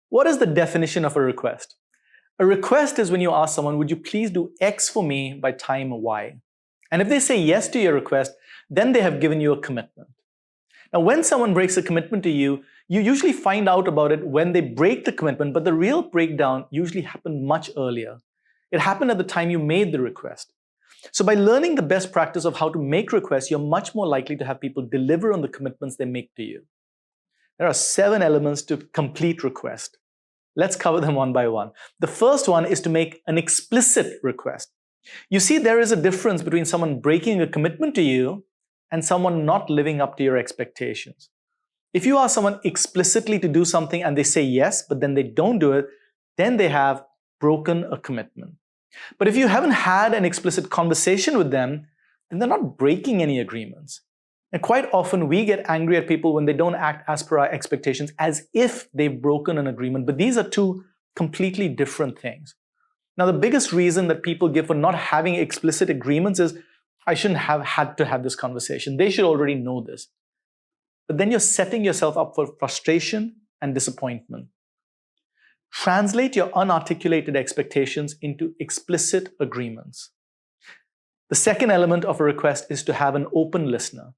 What is the definition of a request? A request is when you ask someone, would you please do X for me by time Y? And if they say yes to your request, then they have given you a commitment. Now, when someone breaks a commitment to you, you usually find out about it when they break the commitment, but the real breakdown usually happened much earlier. It happened at the time you made the request. So by learning the best practice of how to make requests, you're much more likely to have people deliver on the commitments they make to you. There are 7 elements to complete request. Let's cover them one by one. The first one is to make an explicit request. You see, there is a difference between someone breaking a commitment to you and someone not living up to your expectations. If you ask someone explicitly to do something and they say yes, but then they don't do it, then they have broken a commitment. But if you haven't had an explicit conversation with them, then they're not breaking any agreements. And quite often we get angry at people when they don't act as per our expectations as if they've broken an agreement. But these are two completely different things. Now, the biggest reason that people give for not having explicit agreements is, I shouldn't have had to have this conversation. They should already know this. But then you're setting yourself up for frustration and disappointment. Translate your unarticulated expectations into explicit agreements. The second element of a request is to have an open listener.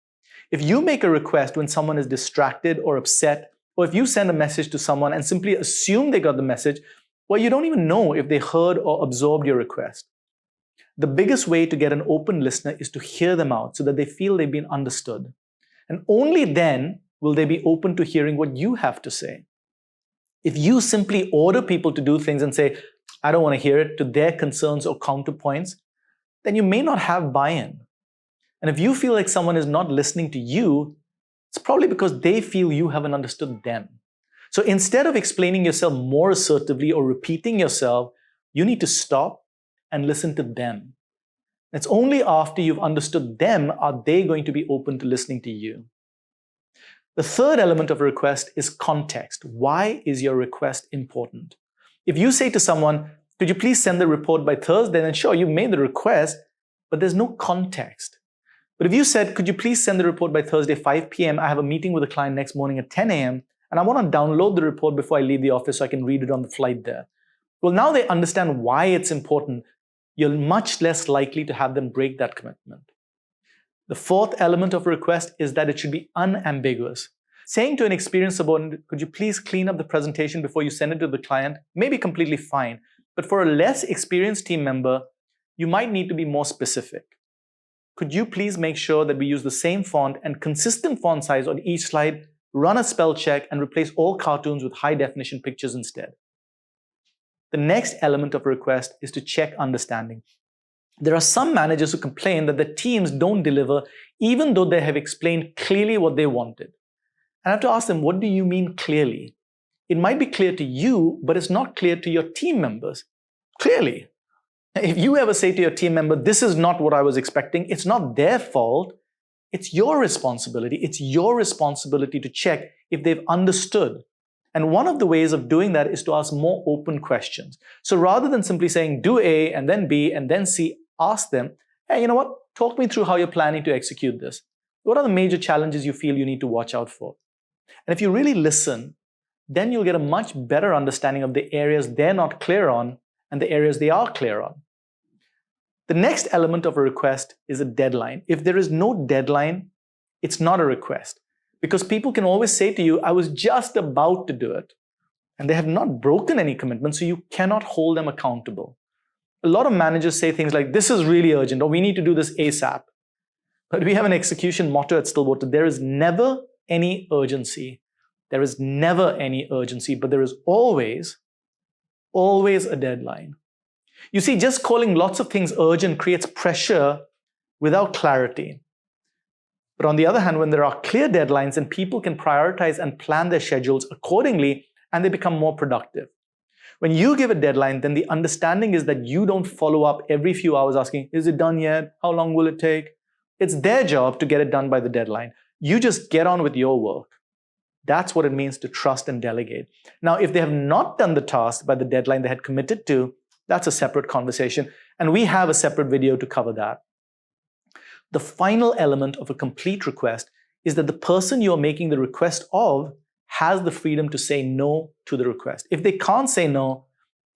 If you make a request when someone is distracted or upset, or if you send a message to someone and simply assume they got the message, well, you don't even know if they heard or absorbed your request. The biggest way to get an open listener is to hear them out so that they feel they've been understood. And only then will they be open to hearing what you have to say. If you simply order people to do things and say, I don't want to hear it, to their concerns or counterpoints, then you may not have buy-in. And if you feel like someone is not listening to you, it's probably because they feel you haven't understood them. So instead of explaining yourself more assertively or repeating yourself, you need to stop and listen to them. It's only after you've understood them are they going to be open to listening to you. The third element of a request is context. Why is your request important? If you say to someone, could you please send the report by Thursday? Then sure, you've made the request, but there's no context. But if you said, could you please send the report by Thursday 5 p.m. I have a meeting with a client next morning at 10 a.m. and I want to download the report before I leave the office so I can read it on the flight there. Well, now they understand why it's important. You're much less likely to have them break that commitment. The fourth element of a request is that it should be unambiguous. Saying to an experienced subordinate, could you please clean up the presentation before you send it to the client, may be completely fine. But for a less experienced team member, you might need to be more specific. Could you please make sure that we use the same font and consistent font size on each slide, run a spell check, and replace all cartoons with high-definition pictures instead? The next element of a request is to check understanding. There are some managers who complain that their teams don't deliver even though they have explained clearly what they wanted. And I have to ask them, what do you mean clearly? It might be clear to you, but it's not clear to your team members. Clearly. If you ever say to your team member, this is not what I was expecting, it's not their fault, it's your responsibility. It's your responsibility to check if they've understood. And one of the ways of doing that is to ask more open questions. So rather than simply saying, do A and then B and then C, ask them, hey, you know what? Talk me through how you're planning to execute this. What are the major challenges you feel you need to watch out for? And if you really listen, then you'll get a much better understanding of the areas they're not clear on and the areas they are clear on. The next element of a request is a deadline. If there is no deadline, it's not a request. Because people can always say to you, I was just about to do it. And they have not broken any commitment, so you cannot hold them accountable. A lot of managers say things like, this is really urgent, or we need to do this ASAP. But we have an execution motto at Stillwater. There is never any urgency. There is never any urgency, but there is always a deadline. You see, just calling lots of things urgent creates pressure without clarity. But on the other hand, when there are clear deadlines, then people can prioritize and plan their schedules accordingly, and they become more productive. When you give a deadline, then the understanding is that you don't follow up every few hours asking, is it done yet? How long will it take? It's their job to get it done by the deadline. You just get on with your work. That's what it means to trust and delegate. Now, if they have not done the task by the deadline they had committed to, that's a separate conversation, and we have a separate video to cover that. The final element of a complete request is that the person you are making the request of has the freedom to say no to the request. If they can't say no,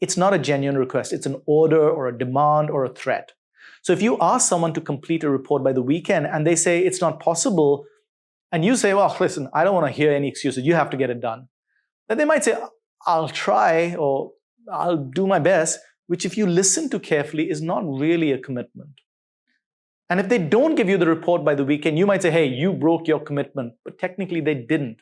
it's not a genuine request. It's an order or a demand or a threat. So if you ask someone to complete a report by the weekend and they say it's not possible, and you say, well, listen, I don't want to hear any excuses. You have to get it done. Then they might say, I'll try or I'll do my best, which if you listen to carefully is not really a commitment. And if they don't give you the report by the weekend, you might say, hey, you broke your commitment. But technically they didn't.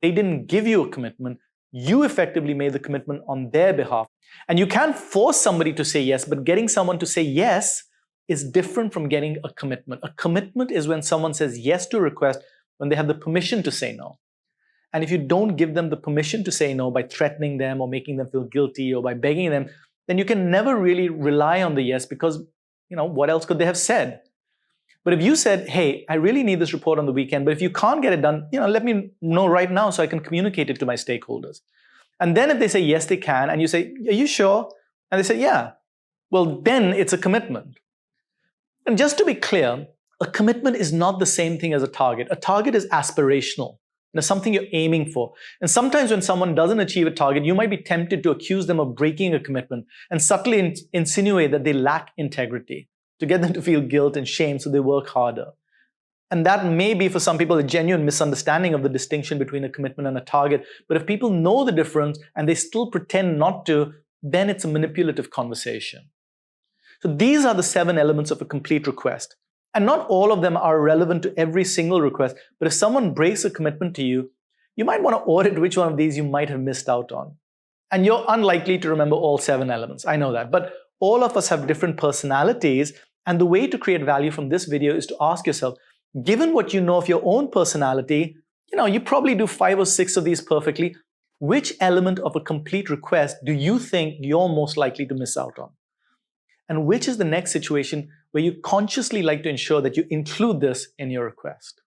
They didn't give you a commitment. You effectively made the commitment on their behalf. And you can't force somebody to say yes, but getting someone to say yes is different from getting a commitment. A commitment is when someone says yes to a request when they have the permission to say no. And if you don't give them the permission to say no by threatening them or making them feel guilty or by begging them, then you can never really rely on the yes because, what else could they have said? But if you said, hey, I really need this report on the weekend, but if you can't get it done, let me know right now so I can communicate it to my stakeholders. And then if they say, yes, they can, and you say, are you sure? And they say, yeah. Well, then it's a commitment. And just to be clear, a commitment is not the same thing as a target. A target is aspirational. Something you're aiming for. And sometimes when someone doesn't achieve a target, you might be tempted to accuse them of breaking a commitment and subtly insinuate that they lack integrity, to get them to feel guilt and shame so they work harder. And that may be for some people a genuine misunderstanding of the distinction between a commitment and a target. But if people know the difference and they still pretend not to, then it's a manipulative conversation. So these are the 7 elements of a complete request. And not all of them are relevant to every single request. But if someone breaks a commitment to you, you might want to audit which one of these you might have missed out on. And you're unlikely to remember all 7 elements. I know that. But all of us have different personalities. And the way to create value from this video is to ask yourself, given what you know of your own personality, you probably do 5 or 6 of these perfectly. Which element of a complete request do you think you're most likely to miss out on? And which is the next situation where you consciously like to ensure that you include this in your request?